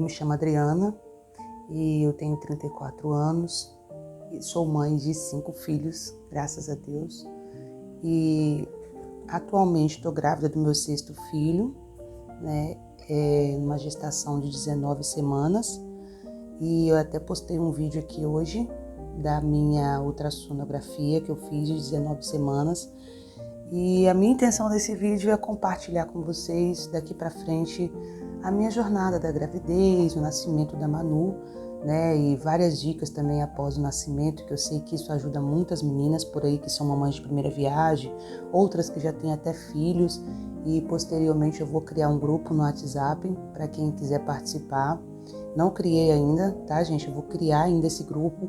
Me chamo Adriana e eu tenho 34 anos e sou mãe de 5 filhos, graças a Deus. E atualmente estou grávida do meu 6º filho, né? Uma gestação de 19 semanas. E eu até postei um vídeo aqui hoje da minha ultrassonografia que eu fiz de 19 semanas. E a minha intenção desse vídeo é compartilhar com vocês daqui para frente a minha jornada da gravidez, o nascimento da Manu, né? E várias dicas também após o nascimento, que eu sei que isso ajuda muitas meninas por aí que são mamães de primeira viagem, outras que já têm até filhos. E posteriormente eu vou criar um grupo no WhatsApp para quem quiser participar. Não criei ainda, tá, gente? Eu vou criar ainda esse grupo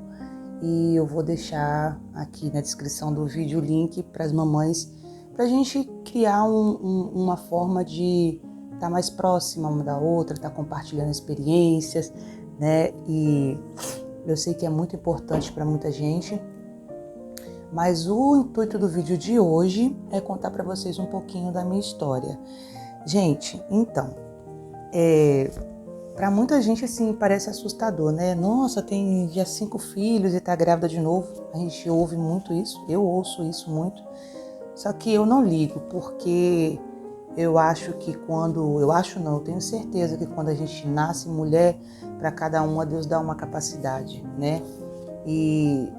e eu vou deixar aqui na descrição do vídeo o link para as mamães, para a gente criar uma forma de estar mais próxima uma da outra, estar compartilhando experiências, né? E eu sei que é muito importante para muita gente, mas o intuito do vídeo de hoje é contar para vocês um pouquinho da minha história. Gente, então, para muita gente assim parece assustador, né? Nossa, tem já 5 filhos e tá grávida de novo. A gente ouve muito isso, eu ouço isso muito. Só que eu não ligo, porque eu acho que eu tenho certeza que quando a gente nasce mulher, para cada uma Deus dá uma capacidade, né? E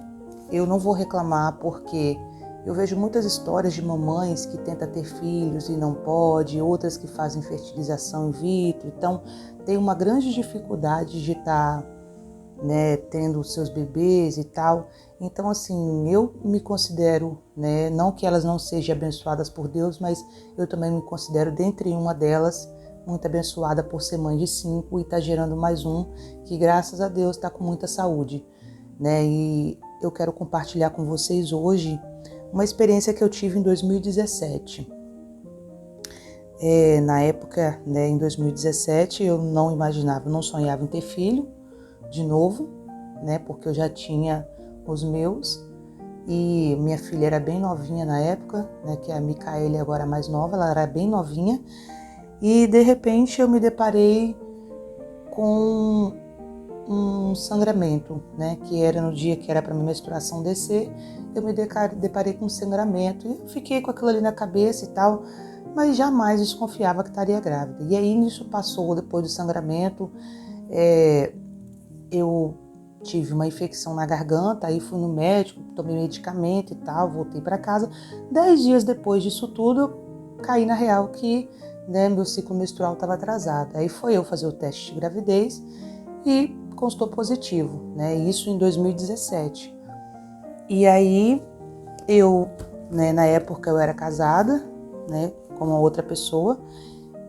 eu não vou reclamar, porque eu vejo muitas histórias de mamães que tentam ter filhos e não pode, outras que fazem fertilização in vitro, então tem uma grande dificuldade de estar, né, tendo seus bebês e tal. Então, assim, eu me considero, né, não que elas não sejam abençoadas por Deus, mas eu também me considero dentre uma delas, muito abençoada por ser mãe de 5 e tá gerando mais um, que graças a Deus está com muita saúde, né? E eu quero compartilhar com vocês hoje uma experiência que eu tive em 2017. Na época, né, em 2017, eu não imaginava, não sonhava em ter filho de novo, né, porque eu já tinha os meus, e minha filha era bem novinha na época, né, que é a Micaele, agora mais nova, ela era bem novinha, e de repente eu me deparei com um sangramento, né, que era no dia que era para minha menstruação descer, eu me deparei com um sangramento, e eu fiquei com aquilo ali na cabeça e tal, mas jamais desconfiava que estaria grávida. E aí nisso passou, depois do sangramento, eu tive uma infecção na garganta, aí fui no médico, tomei medicamento e tal, voltei para casa. 10 dias depois disso tudo, eu caí na real que, né, meu ciclo menstrual estava atrasado. Aí foi eu fazer o teste de gravidez e constou positivo, né, isso em 2017. E aí eu, né, na época eu era casada, né, com uma outra pessoa,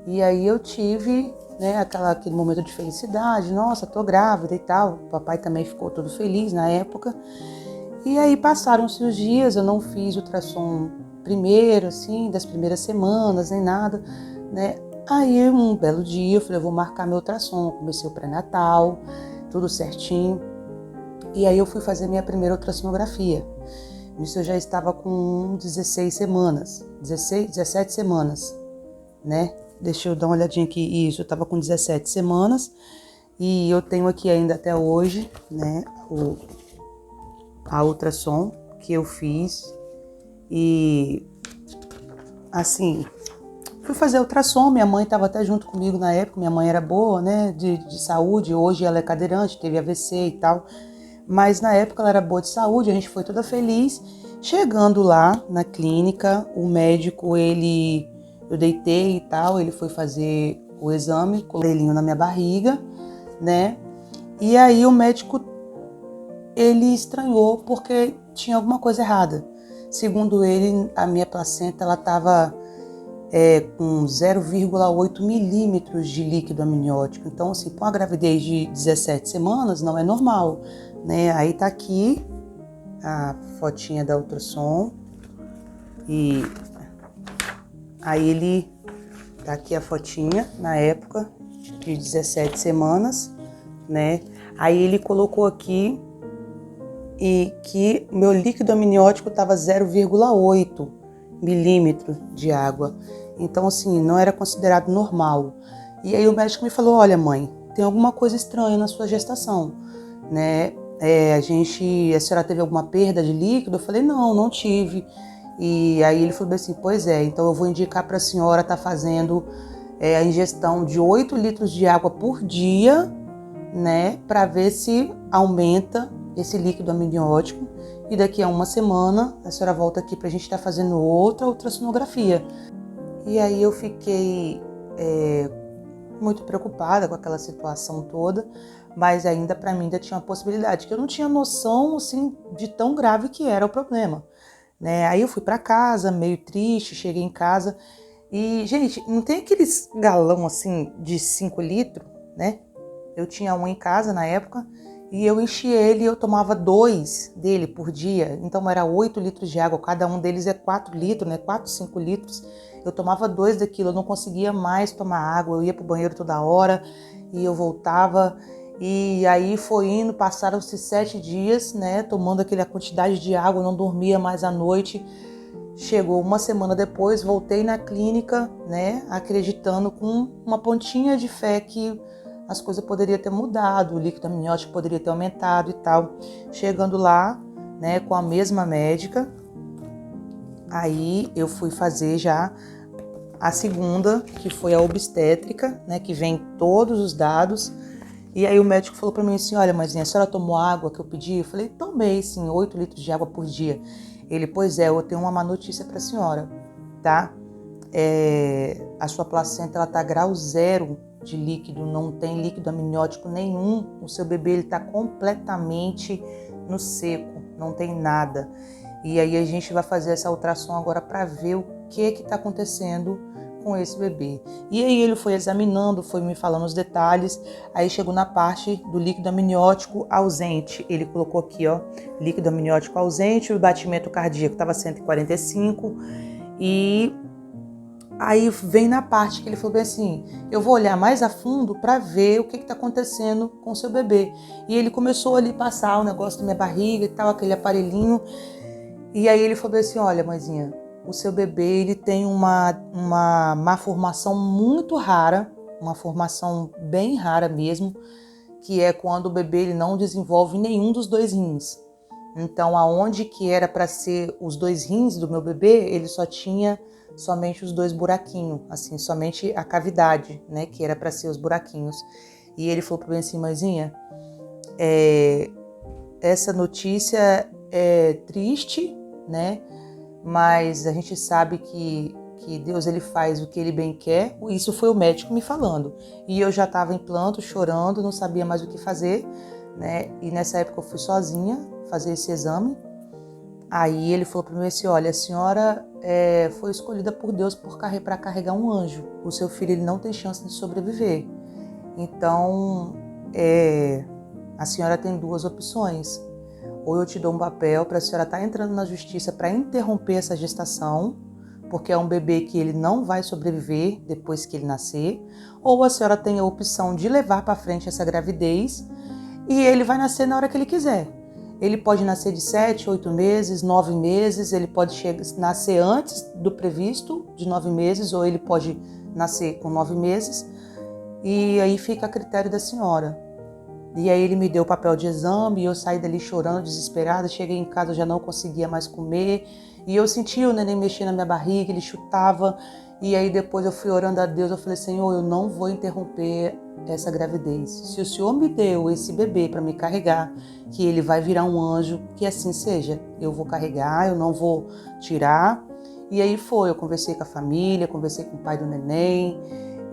e aí eu tive, né, aquele momento de felicidade, nossa, tô grávida e tal. O papai também ficou todo feliz na época. E aí passaram-se os dias, eu não fiz ultrassom primeiro, assim, das primeiras semanas, nem nada, né. Aí um belo dia eu falei, eu vou marcar meu ultrassom, comecei o pré-natal, tudo certinho. E aí eu fui fazer minha primeira ultrassonografia. Nisso eu já estava com 16 semanas, 17 semanas, né? Deixa eu dar uma olhadinha aqui. Isso, eu estava com 17 semanas e eu tenho aqui ainda até hoje, né, a ultrassom que eu fiz. E assim, fui fazer ultrassom, minha mãe estava até junto comigo na época, minha mãe era boa, né, de saúde, hoje ela é cadeirante, teve AVC e tal, mas na época ela era boa de saúde, a gente foi toda feliz. Chegando lá na clínica, o médico, eu deitei e tal, ele foi fazer o exame, com o coelhinho na minha barriga, né? E aí o médico, ele estranhou porque tinha alguma coisa errada. Segundo ele, a minha placenta, ela estava com 0,8 milímetros de líquido amniótico. Então, assim, com a gravidez de 17 semanas, não é normal, né? Aí tá aqui a fotinha da ultrassom, e aí tá aqui a fotinha na época de 17 semanas, né? Aí ele colocou aqui e que meu líquido amniótico estava 0,8 milímetros de água. Então, assim, não era considerado normal. E aí o médico me falou, olha mãe, tem alguma coisa estranha na sua gestação, né? A senhora teve alguma perda de líquido? Eu falei, não tive. E aí ele falou assim, pois é, então eu vou indicar para a senhora estar fazendo a ingestão de 8 litros de água por dia, né? Para ver se aumenta esse líquido amniótico. E daqui a uma semana a senhora volta aqui para a gente estar fazendo outra ultrassonografia. E aí eu fiquei muito preocupada com aquela situação toda, mas ainda para mim ainda tinha uma possibilidade, que eu não tinha noção assim de tão grave que era o problema, né? Aí eu fui para casa meio triste, cheguei em casa e, gente, não tem aqueles galão assim de 5 litros, né? Eu tinha um em casa na época e eu enchi ele e eu tomava 2 dele por dia, então era 8 litros de água, cada um deles é 4 litros, né? 4, 5 litros. Eu tomava 2 daquilo, eu não conseguia mais tomar água, eu ia pro banheiro toda hora e eu voltava. E aí foi indo, passaram-se 7 dias, né, tomando aquela quantidade de água, eu não dormia mais à noite. Chegou uma semana depois, voltei na clínica, né, acreditando com uma pontinha de fé que as coisas poderiam ter mudado, o líquido amniótico poderia ter aumentado e tal. Chegando lá, né, com a mesma médica, aí eu fui fazer já a segunda, que foi a obstétrica, né, que vem todos os dados. E aí o médico falou para mim assim, olha, mãezinha, a senhora tomou a água que eu pedi? Eu falei, tomei sim, 8 litros de água por dia. Ele, pois é, eu tenho uma má notícia para a senhora, tá? A sua placenta, ela tá grau 0 de líquido, não tem líquido amniótico nenhum. O seu bebê, ele tá completamente no seco, não tem nada. E aí a gente vai fazer essa ultrassom agora para ver o que tá acontecendo com esse bebê. E aí ele foi examinando, foi me falando os detalhes, aí chegou na parte do líquido amniótico ausente. Ele colocou aqui, ó, líquido amniótico ausente, o batimento cardíaco estava 145, e aí vem na parte que ele falou bem assim, eu vou olhar mais a fundo para ver o que está acontecendo com o seu bebê. E ele começou ali a passar o negócio da minha barriga e tal, aquele aparelhinho, e aí ele falou assim, olha, mãezinha, o seu bebê, ele tem uma malformação muito rara, uma formação bem rara mesmo, que é quando o bebê ele não desenvolve nenhum dos 2 rins. Então, aonde que era para ser os 2 rins do meu bebê, ele só tinha somente os 2 buraquinhos, assim, somente a cavidade, né, que era para ser os buraquinhos. E ele falou para mim assim, mãezinha, essa notícia é triste, né? Mas a gente sabe que Deus, ele faz o que ele bem quer. Isso foi o médico me falando. E eu já estava em planto, chorando, não sabia mais o que fazer, né? E nessa época eu fui sozinha fazer esse exame. Aí ele falou para mim assim, olha, a senhora foi escolhida por Deus para carregar um anjo. O seu filho, ele não tem chance de sobreviver. Então, a senhora tem 2 opções. Ou eu te dou um papel para a senhora estar entrando na justiça para interromper essa gestação, porque é um bebê que ele não vai sobreviver depois que ele nascer, ou a senhora tem a opção de levar para frente essa gravidez e ele vai nascer na hora que ele quiser. Ele pode nascer de 7, 8 meses, 9 meses, ele pode nascer antes do previsto, de 9 meses, ou ele pode nascer com 9 meses, e aí fica a critério da senhora. E aí ele me deu o papel de exame e eu saí dali chorando, desesperada. Cheguei em casa, eu já não conseguia mais comer. E eu sentia o neném mexer na minha barriga, ele chutava. E aí depois eu fui orando a Deus, eu falei, Senhor, eu não vou interromper essa gravidez. Se o Senhor me deu esse bebê para me carregar, que ele vai virar um anjo, que assim seja. Eu vou carregar, eu não vou tirar. E aí eu conversei com a família, conversei com o pai do neném.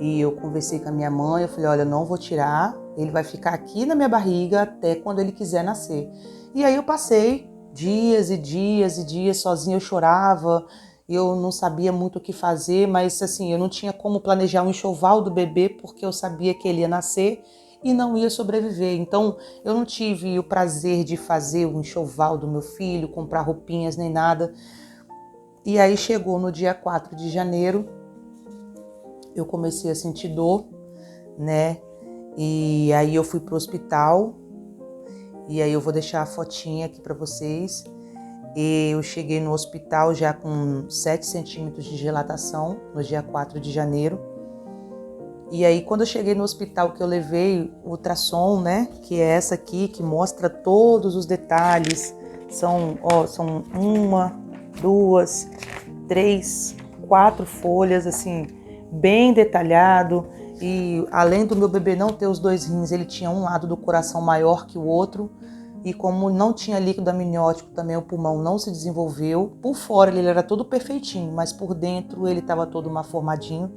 E eu conversei com a minha mãe, eu falei, olha, eu não vou tirar, ele vai ficar aqui na minha barriga até quando ele quiser nascer. E aí eu passei dias e dias e dias sozinha, eu chorava, eu não sabia muito o que fazer, mas assim, eu não tinha como planejar um enxoval do bebê, porque eu sabia que ele ia nascer e não ia sobreviver. Então, eu não tive o prazer de fazer o enxoval do meu filho, comprar roupinhas nem nada. E aí chegou no dia 4 de janeiro, eu comecei a sentir dor, né? E aí eu fui pro hospital, e aí eu vou deixar a fotinha aqui para vocês. E eu cheguei no hospital já com 7 centímetros de dilatação, no dia 4 de janeiro. E aí, quando eu cheguei no hospital, que eu levei o ultrassom, né, que é essa aqui, que mostra todos os detalhes, são 4 folhas, assim, bem detalhado. E além do meu bebê não ter os 2 rins, ele tinha um lado do coração maior que o outro. E como não tinha líquido amniótico, também o pulmão não se desenvolveu. Por fora ele era todo perfeitinho, mas por dentro ele estava todo malformadinho.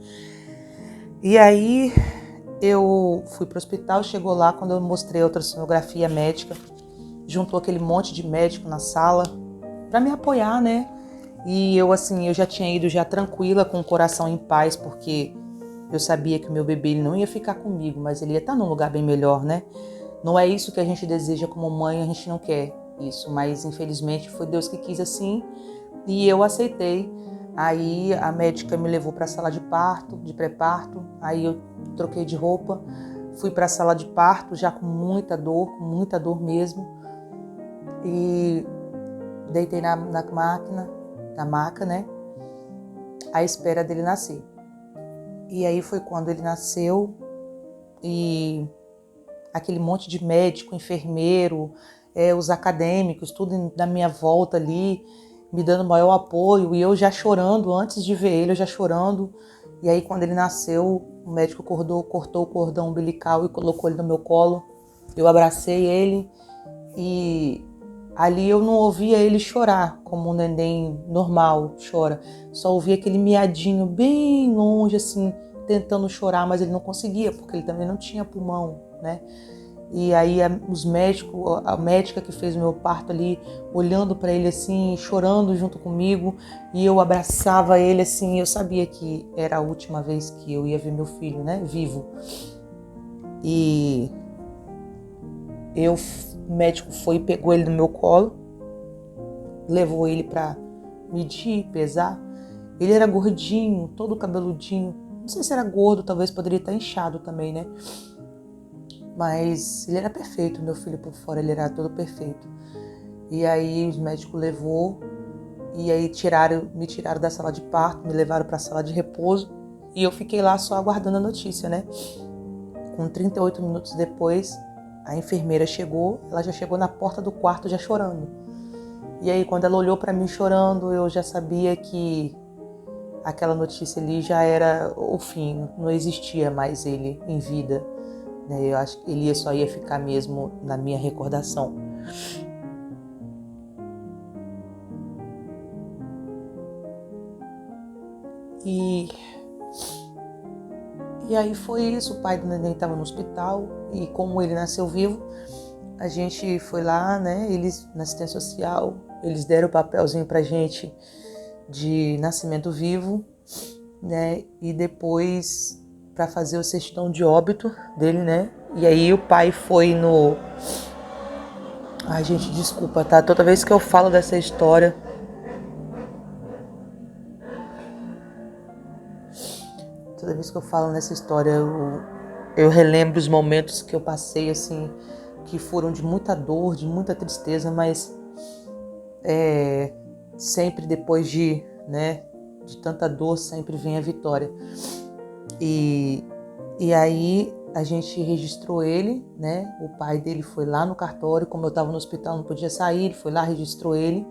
E aí eu fui para o hospital, chegou lá, quando eu mostrei a ultrassonografia médica, juntou aquele monte de médico na sala para me apoiar, né? E eu já tinha ido já tranquila, com o coração em paz, porque eu sabia que o meu bebê ele não ia ficar comigo, mas ele ia estar num lugar bem melhor, né? Não é isso que a gente deseja como mãe, a gente não quer isso, mas infelizmente foi Deus que quis assim e eu aceitei. Aí a médica me levou para a sala de parto, de pré-parto, aí eu troquei de roupa, fui para a sala de parto já com muita dor mesmo, e deitei na maca, né, à espera dele nascer. E aí foi quando ele nasceu e aquele monte de médico, enfermeiro, os acadêmicos, tudo na minha volta ali, me dando maior apoio, e eu já chorando, antes de ver ele, eu já chorando. E aí quando ele nasceu, o médico cortou o cordão umbilical e colocou ele no meu colo. Eu abracei ele e ali eu não ouvia ele chorar, como um neném normal chora. Só ouvia aquele miadinho bem longe, assim, tentando chorar, mas ele não conseguia, porque ele também não tinha pulmão, né? E aí os médicos, a médica que fez o meu parto ali, olhando para ele assim, chorando junto comigo, e eu abraçava ele assim, eu sabia que era a última vez que eu ia ver meu filho, né, vivo. E o médico foi e pegou ele no meu colo, levou ele para medir, pesar. Ele era gordinho, todo cabeludinho, não sei se era gordo, talvez poderia estar inchado também, né? Mas ele era perfeito, meu filho por fora, ele era todo perfeito. E aí os médicos levou, e aí me tiraram da sala de parto, me levaram para a sala de repouso, e eu fiquei lá só aguardando a notícia, né? Com 38 minutos depois, a enfermeira chegou, ela já chegou na porta do quarto já chorando. E aí quando ela olhou para mim chorando, eu já sabia que aquela notícia ali já era o fim, não existia mais ele em vida. Eu acho que ele só ia ficar mesmo na minha recordação. E aí foi isso, o pai do neném estava no hospital e como ele nasceu vivo, a gente foi lá, né, eles na assistência social, eles deram o papelzinho pra gente de nascimento vivo, né, e depois para fazer o certidão de óbito dele, né, e aí o pai foi no... Ai, gente, desculpa, tá? Toda vez que eu falo dessa história... Toda vez que eu falo nessa história, eu relembro os momentos que eu passei, assim, que foram de muita dor, de muita tristeza, mas sempre depois de tanta dor, sempre vem a vitória. E aí a gente registrou ele, né? O pai dele foi lá no cartório, como eu estava no hospital, não podia sair, ele foi lá, registrou ele.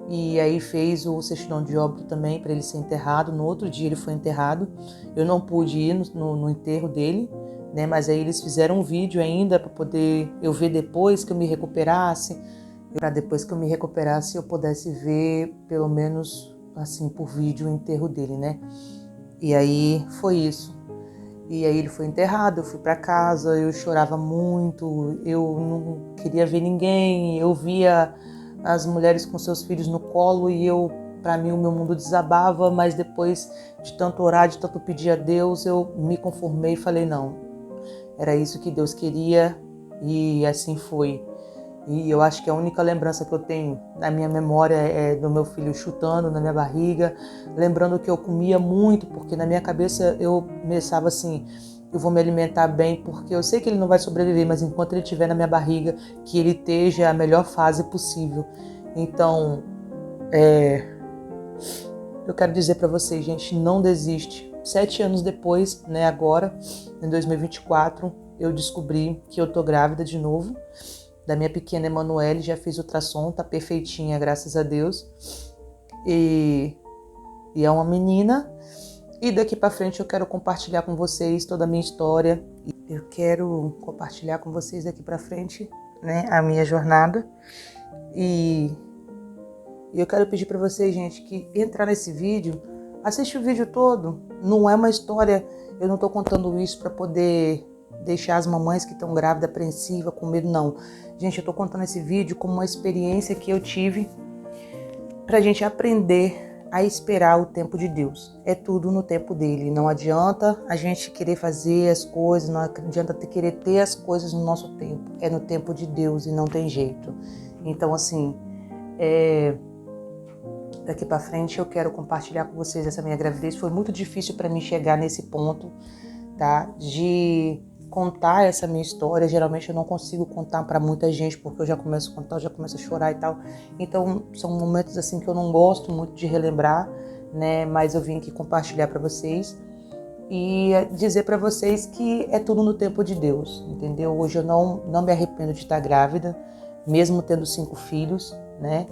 E aí fez o certidão de óbito também para ele ser enterrado. No outro dia ele foi enterrado. Eu não pude ir no enterro dele, né? Mas aí eles fizeram um vídeo ainda para poder eu ver depois que eu me recuperasse. Para depois que eu me recuperasse eu pudesse ver pelo menos assim por vídeo o enterro dele, né? E aí foi isso. E aí ele foi enterrado, eu fui para casa, eu chorava muito, eu não queria ver ninguém, eu via as mulheres com seus filhos no colo e para mim o meu mundo desabava, mas depois de tanto orar, de tanto pedir a Deus, eu me conformei e falei não, era isso que Deus queria e assim foi. E eu acho que a única lembrança que eu tenho na minha memória é do meu filho chutando na minha barriga, lembrando que eu comia muito, porque na minha cabeça eu pensava assim, eu vou me alimentar bem, porque eu sei que ele não vai sobreviver, mas enquanto ele estiver na minha barriga, que ele esteja a melhor fase possível. Então, eu quero dizer para vocês, gente, não desiste. 7 anos depois, né, agora, em 2024, eu descobri que eu tô grávida de novo, da minha pequena Emanuele. Já fiz ultrassom, tá perfeitinha, graças a Deus. E é uma menina. E daqui para frente eu quero compartilhar com vocês toda a minha história. Eu quero compartilhar com vocês daqui para frente, né, a minha jornada. E eu quero pedir para vocês, gente, que entrar nesse vídeo, assiste o vídeo todo. Não é uma história, eu não tô contando isso para poder deixar as mamães que estão grávidas apreensivas, com medo, não. Gente, eu tô contando esse vídeo como uma experiência que eu tive pra gente aprender a esperar o tempo de Deus. É tudo no tempo dele. Não adianta a gente querer fazer as coisas, não adianta querer ter as coisas no nosso tempo. É no tempo de Deus e não tem jeito. Então, assim, daqui para frente eu quero compartilhar com vocês essa minha gravidez. Foi muito difícil para mim chegar nesse ponto, tá? De contar essa minha história. Geralmente eu não consigo contar para muita gente, porque eu já começo a contar, eu já começo a chorar e tal. Então são momentos assim que eu não gosto muito de relembrar, né? Mas eu vim aqui compartilhar para vocês e dizer para vocês que é tudo no tempo de Deus, entendeu? Hoje eu não me arrependo de estar grávida, mesmo tendo 5 filhos, né?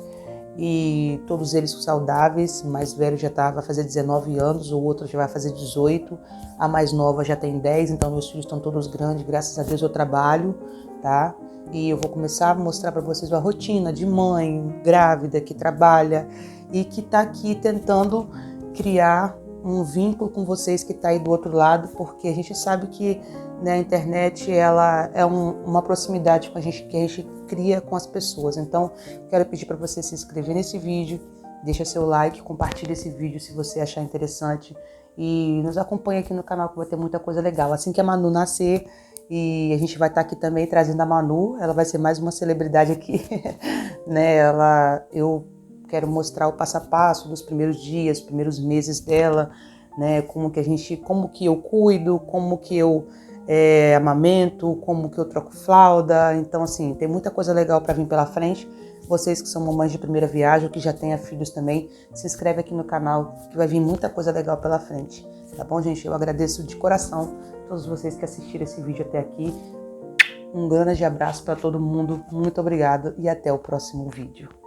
E todos eles saudáveis. O mais velho já vai fazer 19 anos, o outro já vai fazer 18, a mais nova já tem 10, então meus filhos estão todos grandes, graças a Deus eu trabalho, tá? E eu vou começar a mostrar para vocês a rotina de mãe grávida que trabalha e que tá aqui tentando criar um vínculo com vocês que tá aí do outro lado, porque a gente sabe que, né, a internet ela é uma proximidade com a gente, que a gente cria com as pessoas. Então, quero pedir para você se inscrever nesse vídeo, deixa seu like, compartilha esse vídeo se você achar interessante e nos acompanha aqui no canal que vai ter muita coisa legal. Assim que a Manu nascer, e a gente vai estar aqui também trazendo a Manu, ela vai ser mais uma celebridade aqui, né? Eu quero mostrar o passo a passo dos primeiros dias, primeiros meses dela, né? Como que eu cuido, como que eu amamento, como que eu troco fralda. Então, assim, tem muita coisa legal para vir pela frente. Vocês que são mamães de primeira viagem, ou que já tenham filhos também, se inscreve aqui no canal, que vai vir muita coisa legal pela frente. Tá bom, gente? Eu agradeço de coração todos vocês que assistiram esse vídeo até aqui. Um grande abraço para todo mundo. Muito obrigada e até o próximo vídeo.